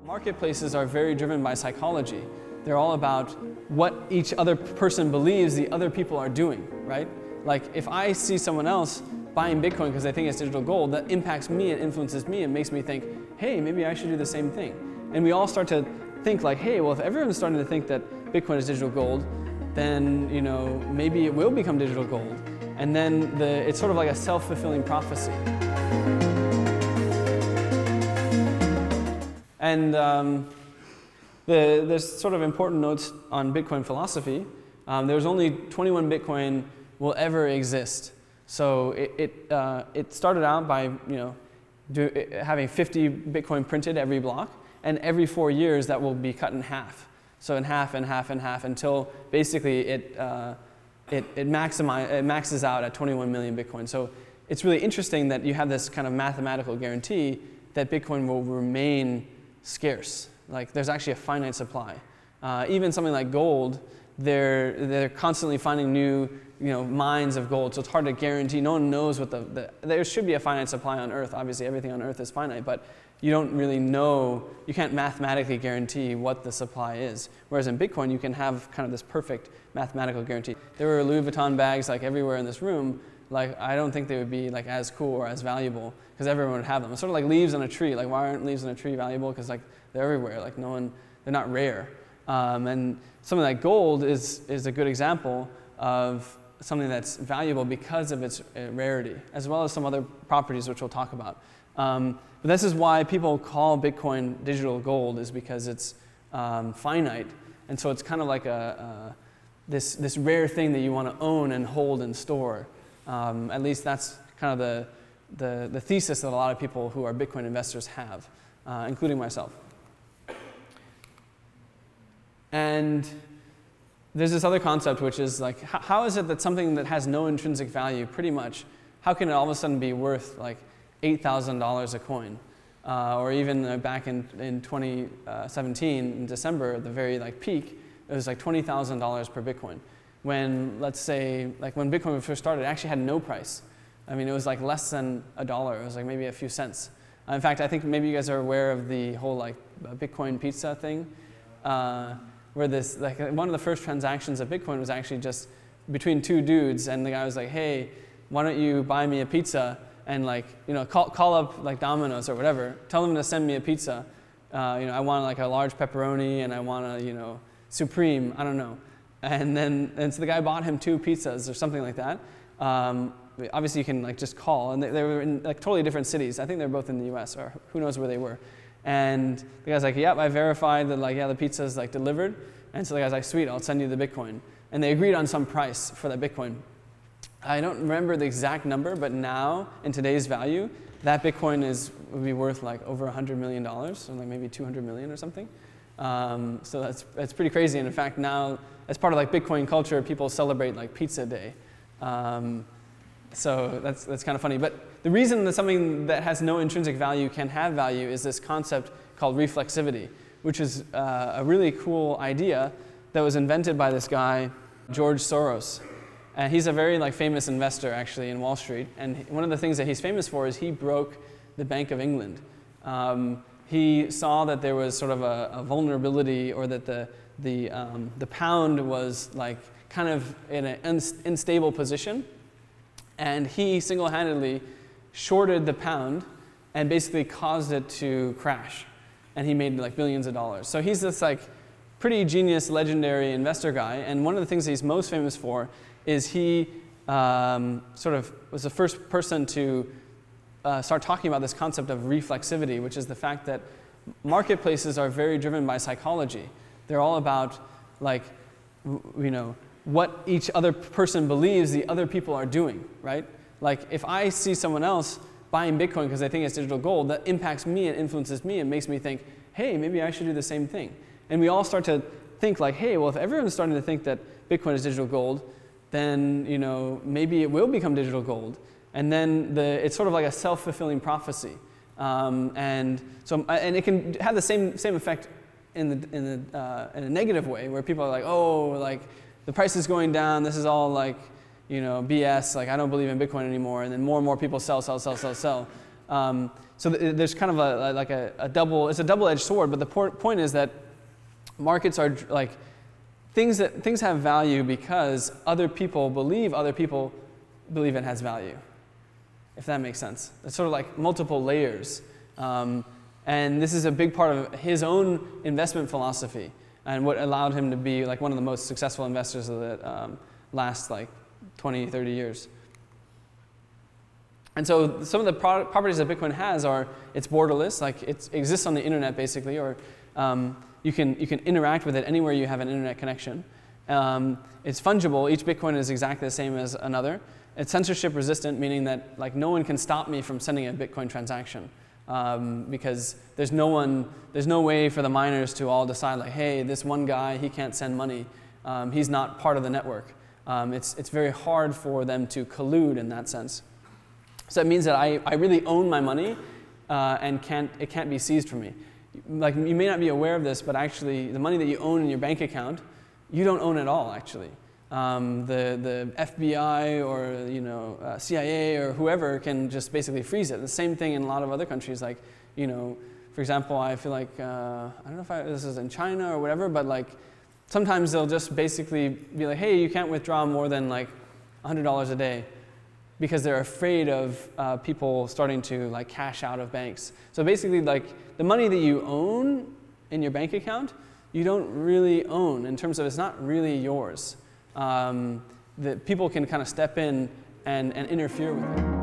Marketplaces are very driven by psychology. They're all about what each other person believes the other people are doing, right? Like if I see someone else buying Bitcoin because they think it's digital gold, that impacts me, it influences me, and makes me think, hey, maybe I should do the same thing. And we all start to think like, hey, well, if everyone's starting to think that Bitcoin is digital gold, then maybe it will become digital gold. And then it's sort of like a self-fulfilling prophecy. And there's sort of important notes on Bitcoin philosophy. There's only 21 Bitcoin will ever exist. So it started out by having 50 Bitcoin printed every block, and every 4 years that will be cut in half. So in half and half and half until basically it maxes out at 21 million Bitcoin. So it's really interesting that you have this kind of mathematical guarantee that Bitcoin will remain scarce. Like there's actually a finite supply. Even something like gold, they're constantly finding new mines of gold, so it's hard to guarantee. No one knows what there should be a finite supply on Earth. Obviously everything on Earth is finite, but you don't really know, you can't mathematically guarantee what the supply is. Whereas in Bitcoin you can have kind of this perfect mathematical guarantee. There were Louis Vuitton bags like everywhere in this room. Like I don't think they would be like as cool or as valuable because everyone would have them. It's sort of like leaves on a tree. Like why aren't leaves on a tree valuable? Because like they're everywhere. Like they're not rare. And something like gold is a good example of something that's valuable because of its rarity, as well as some other properties which we'll talk about. But this is why people call Bitcoin digital gold, is because it's finite, and so it's kind of like this rare thing that you want to own and hold and store. At least that's kind of the thesis that a lot of people who are Bitcoin investors have, including myself. And there's this other concept, which is like, how is it that something that has no intrinsic value, pretty much, how can it all of a sudden be worth like $8,000 a coin? Or even back in 2017, in December, at the very peak, it was like $20,000 per Bitcoin. When, let's say, like when Bitcoin first started, it actually had no price. I mean, it was like less than $1. It was like maybe a few cents. In fact, I think maybe you guys are aware of the whole Bitcoin pizza thing. Where this, one of the first transactions of Bitcoin was actually just between two dudes, and the guy was like, hey, why don't you buy me a pizza, and call up Domino's or whatever, tell them to send me a pizza. I want a large pepperoni, and I want a supreme, I don't know. And so the guy bought him 2 pizzas or something like that. Obviously you can just call, and they were in totally different cities. I think they're both in the US, or who knows where they were. And the guy's like, yep, I verified that the pizza's delivered. And so the guy's like, sweet, I'll send you the Bitcoin. And they agreed on some price for that Bitcoin. I don't remember the exact number, but now, in today's value, that Bitcoin would be worth over $100 million, so maybe 200 million or something. So that's pretty crazy. And in fact, now, as part of Bitcoin culture, people celebrate Pizza Day. So that's kind of funny. But the reason that something that has no intrinsic value can have value is this concept called reflexivity, which is a really cool idea that was invented by this guy, George Soros. And he's a very famous investor, actually, in Wall Street. And one of the things that he's famous for is he broke the Bank of England. He saw that there was sort of a vulnerability, or that the pound was kind of in an unstable position. And he single-handedly shorted the pound and basically caused it to crash. And he made billions of dollars. So he's this pretty genius, legendary investor guy. And one of the things that he's most famous for is he sort of was the first person to start talking about this concept of reflexivity, which is the fact that marketplaces are very driven by psychology. They're all about what each other person believes the other people are doing, right? If I see someone else buying Bitcoin because they think it's digital gold, that impacts me, it influences me, and makes me think, hey, maybe I should do the same thing. And we all start to think hey, well, if everyone's starting to think that Bitcoin is digital gold, then maybe it will become digital gold. And then it's sort of like a self-fulfilling prophecy. And it can have the same effect in a negative way, where people are like, oh, the price is going down, this is all BS, I don't believe in Bitcoin anymore, and then more and more people sell. So there's kind of it's a double-edged sword, but the point is that markets are like, things have value because other people believe it has value, if that makes sense. It's sort of like multiple layers. And this is a big part of his own investment philosophy and what allowed him to be like one of the most successful investors of the last like 20, 30 years. And so some of the properties that Bitcoin has are, it's borderless, like it exists on the internet basically, or you can interact with it anywhere you have an internet connection. It's fungible. Each Bitcoin is exactly the same as another. It's censorship resistant, meaning that like no one can stop me from sending a Bitcoin transaction because there's no way for the miners to all decide like, hey, this one guy, he can't send money. He's not part of the network. It's very hard for them to collude in that sense. So that means that I really own my money and it can't be seized from me. Like, you may not be aware of this, but actually the money that you own in your bank account, you don't own at all actually. The FBI or CIA or whoever can just basically freeze it. The same thing in a lot of other countries, like, for example, I feel like, I don't know if this is in China or whatever, but like sometimes they'll just basically be like, hey, you can't withdraw more than like $100 a day, because they're afraid of people starting to like cash out of banks. So basically, like, the money that you own in your bank account, you don't really own in terms of it's not really yours. That people can kind of step in and interfere with it.